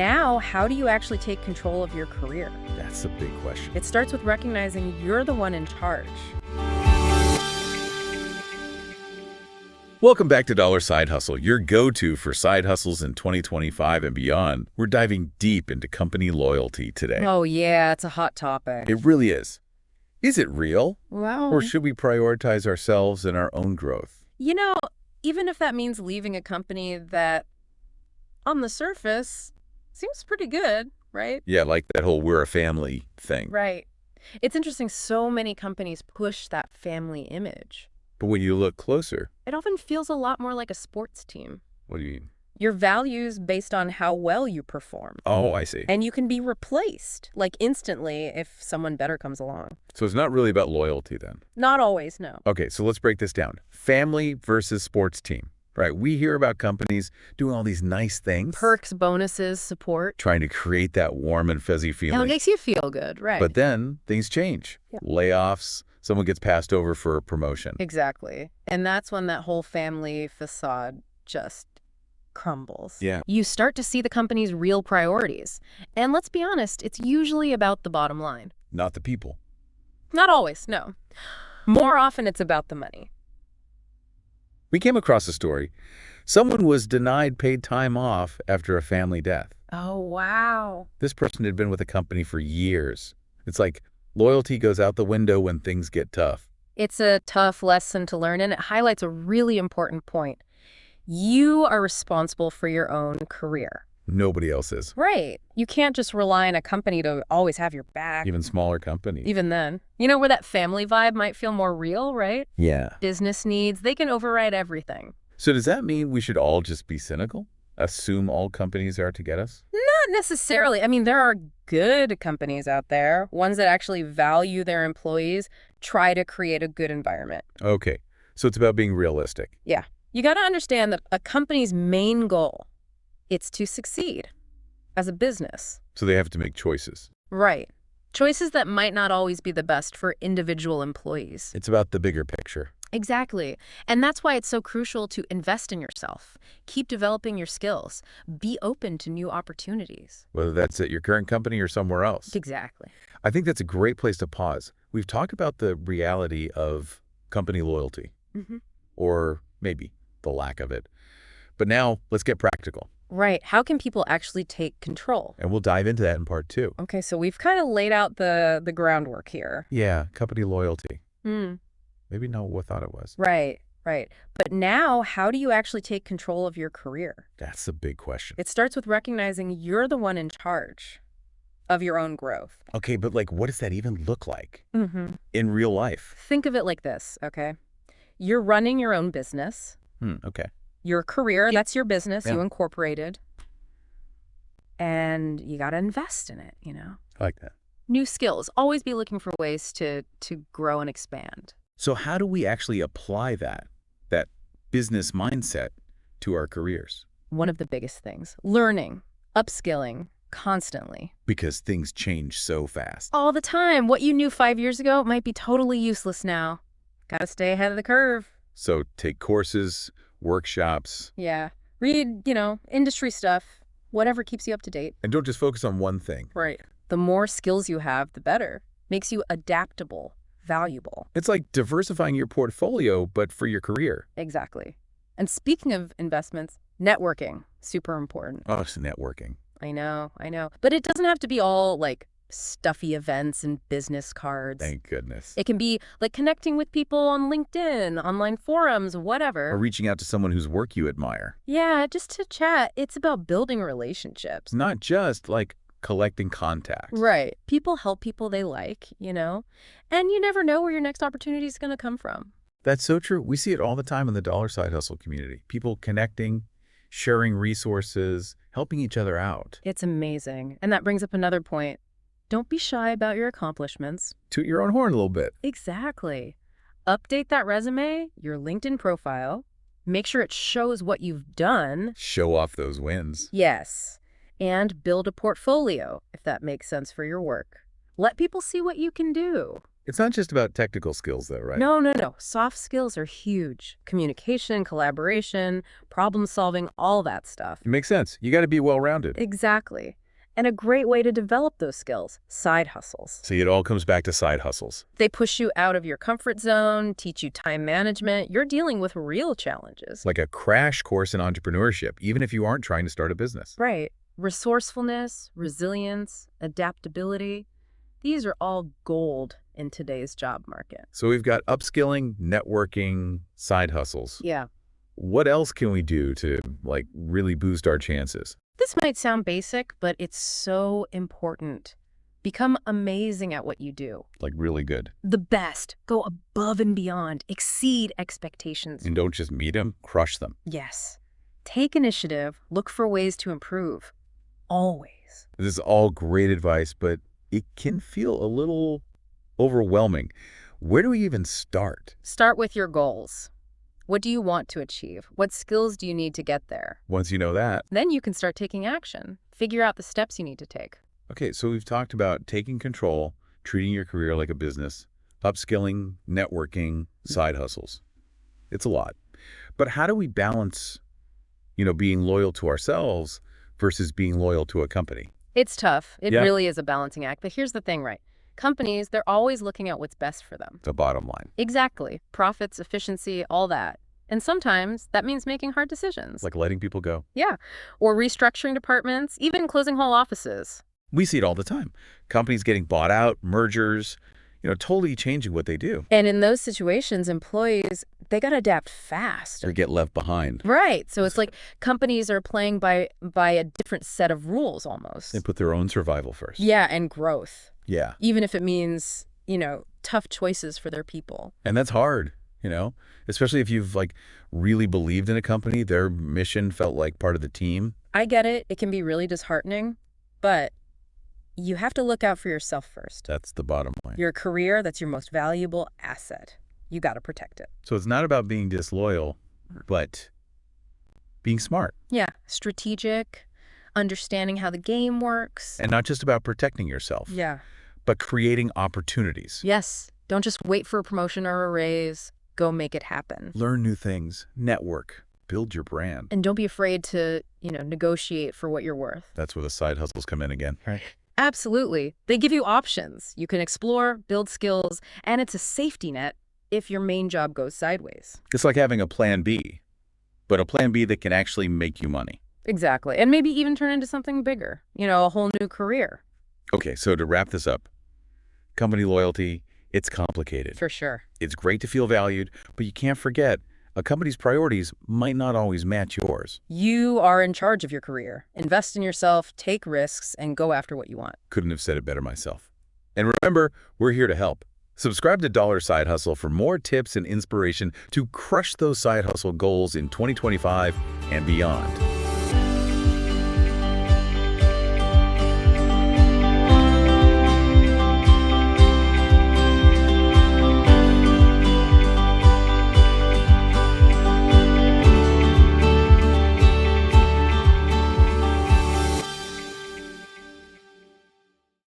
Now, how do you actually take control of your career? That's a big question. It starts with recognizing you're the one in charge. Welcome back to Dollar Side Hustle, your go-to for side hustles in 2025 and beyond. We're diving deep into company loyalty today. Oh, yeah, it's a hot topic. It really is. Is it real? Well, Or should we prioritize ourselves and our own growth? even if that means leaving a company that, on the surface, seems pretty good, right? Yeah, like that whole we're a family thing. Right. It's interesting, so many companies push that family image. But when you look closer, It often feels a lot more like a sports team. what do you mean? Your values based on how well you perform. Oh, I see. And you can be replaced, like instantly, if someone better comes along. So it's not really about loyalty then. Not always, no. Okay, so let's break this down. Family versus sports team, right? We hear about companies doing all these nice things. Perks, bonuses, support. Trying to create that warm and fuzzy And it feeling. makes you feel good, right? But then things change. Yeah. Layoffs, someone gets passed over for a promotion. Exactly. And that's when that whole family facade just crumbles. Yeah. You start to see the company's real priorities. And let's be honest, it's usually about the bottom line. Not the people. Not always, no. More often it's about the money. We came across a story. Someone was denied paid time off after a family death. Oh, wow. This person had been with the company for years. It's like loyalty goes out the window when things get tough. It's a tough lesson to learn, and it highlights a really important point. You are responsible for your own career. Nobody else is. Right. You can't just rely on a company to always have your back. Even smaller companies. Even then. Where that family vibe might feel more real, right? Yeah. Business needs, they can override everything. So does that mean we should all just be cynical? Assume all companies are out to get us? Not necessarily. There are good companies out there, ones that actually value their employees, try to create a good environment. Okay, so it's about being realistic. Yeah. You got to understand that a company's main goal, it's to succeed as a business. So they have to make choices. Right. Choices that might not always be the best for individual employees. It's about the bigger picture. Exactly. And that's why it's so crucial to invest in yourself. Keep developing your skills. Be open to new opportunities. Whether that's at your current company or somewhere else. Exactly. I think that's a great place to pause. We've talked about the reality of company loyalty, or maybe the lack of it. But now let's get practical. Right. How can people actually take control? And we'll dive into that in part 2. Okay, so we've kind of laid out the groundwork here. Yeah, company loyalty. Hmm. Maybe not what thought it was. Right. But now, how do you actually take control of your career? That's the big question. It starts with recognizing you're the one in charge of your own growth. Okay, but what does that even look like in real life? Think of it like this, okay? You're running your own business. Okay. Your career, that's your business, Yeah. you incorporated. And you got to invest in it, I like that. New skills. Always be looking for ways to grow and expand. So how do we actually apply that business mindset to our careers? One of the biggest things. Learning, upskilling, constantly. Because things change so fast. All the time. What you knew 5 years ago might be totally useless now. Got to stay ahead of the curve. So take courses, workshops, Yeah. Read, industry stuff, whatever keeps you up to date. and don't just focus on one thing. Right. The more skills you have, the better. Makes you adaptable, valuable. It's like diversifying your portfolio, but for your career. Exactly. And speaking of investments, networking, super important. Oh, it's networking. I know. But it doesn't have to be all stuffy events and business cards. Thank goodness. It can be connecting with people on LinkedIn, online forums, whatever. Or reaching out to someone whose work you admire. Yeah, just to chat. It's about building relationships. It's not just collecting contacts. Right. People help people they like, and you never know where your next opportunity is going to come from. That's so true. We see it all the time in the Dollar Side Hustle community. People connecting, sharing resources, helping each other out. It's amazing. And that brings up another point. Don't be shy about your accomplishments. Toot your own horn a little bit. Exactly. Update that resume, your LinkedIn profile. Make sure it shows what you've done. Show off those wins. Yes. And build a portfolio, if that makes sense for your work. Let people see what you can do. It's not just about technical skills, though, right? No, no, no. Soft skills are huge. Communication, collaboration, problem solving, all that stuff. It makes sense. You got to be well-rounded. Exactly. And a great way to develop those skills, side hustles. See, it all comes back to side hustles. They push you out of your comfort zone, teach you time management. You're dealing with real challenges. Like a crash course in entrepreneurship, even if you aren't trying to start a business. Right. Resourcefulness, resilience, adaptability. These are all gold in today's job market. So we've got upskilling, networking, side hustles. Yeah. What else can we do to, like, really boost our chances? This might sound basic, but it's so important. Become amazing at what you do. Like, really good. The best. Go above and beyond. Exceed expectations. And don't just meet them, crush them. Yes. Take initiative. Look for ways to improve. Always. This is all great advice, but it can feel a little overwhelming. Where do we even start? Start with your goals. What do you want to achieve? What skills do you need to get there? Once you know that. Then you can start taking action. Figure out the steps you need to take. Okay, so we've talked about taking control, treating your career like a business, upskilling, networking, side hustles. It's a lot. But how do we balance, being loyal to ourselves versus being loyal to a company? It's tough. It Yeah. really is a balancing act. But here's the thing, right? Companies, they're always looking at what's best for them. The bottom line. Exactly. Profits, efficiency, all that. And sometimes that means making hard decisions. Like letting people go. Yeah. Or restructuring departments, even closing whole offices. We see it all the time. Companies getting bought out, mergers, totally changing what they do. And in those situations, employees, they got to adapt fast. Or get left behind. Right. So it's like companies are playing by a different set of rules almost. They put their own survival first. Yeah, and growth. Yeah. Even if it means, tough choices for their people. And that's hard, especially if you've really believed in a company, their mission felt like part of the team. I get it. It can be really disheartening, but you have to look out for yourself first. That's the bottom line. Your career, that's your most valuable asset. You got to protect it. So it's not about being disloyal, but being smart. Yeah, strategic, understanding how the game works. And not just about protecting yourself, Yeah. but creating opportunities. Yes. Don't just wait for a promotion or a raise. Go make it happen. Learn new things, network, build your brand. And don't be afraid to, negotiate for what you're worth. That's where the side hustles come in again. Right. Absolutely. They give you options. You can explore, build skills, and it's a safety net if your main job goes sideways. It's like having a plan B, but a plan B that can actually make you money. Exactly. And maybe even turn into something bigger, a whole new career. Okay, so to wrap this up, company loyalty, it's complicated. For sure. It's great to feel valued, but you can't forget a company's priorities might not always match yours. You are in charge of your career. Invest in yourself, take risks, and go after what you want. Couldn't have said it better myself. And remember, we're here to help. Subscribe to Dollar Side Hustle for more tips and inspiration to crush those side hustle goals in 2025 and beyond.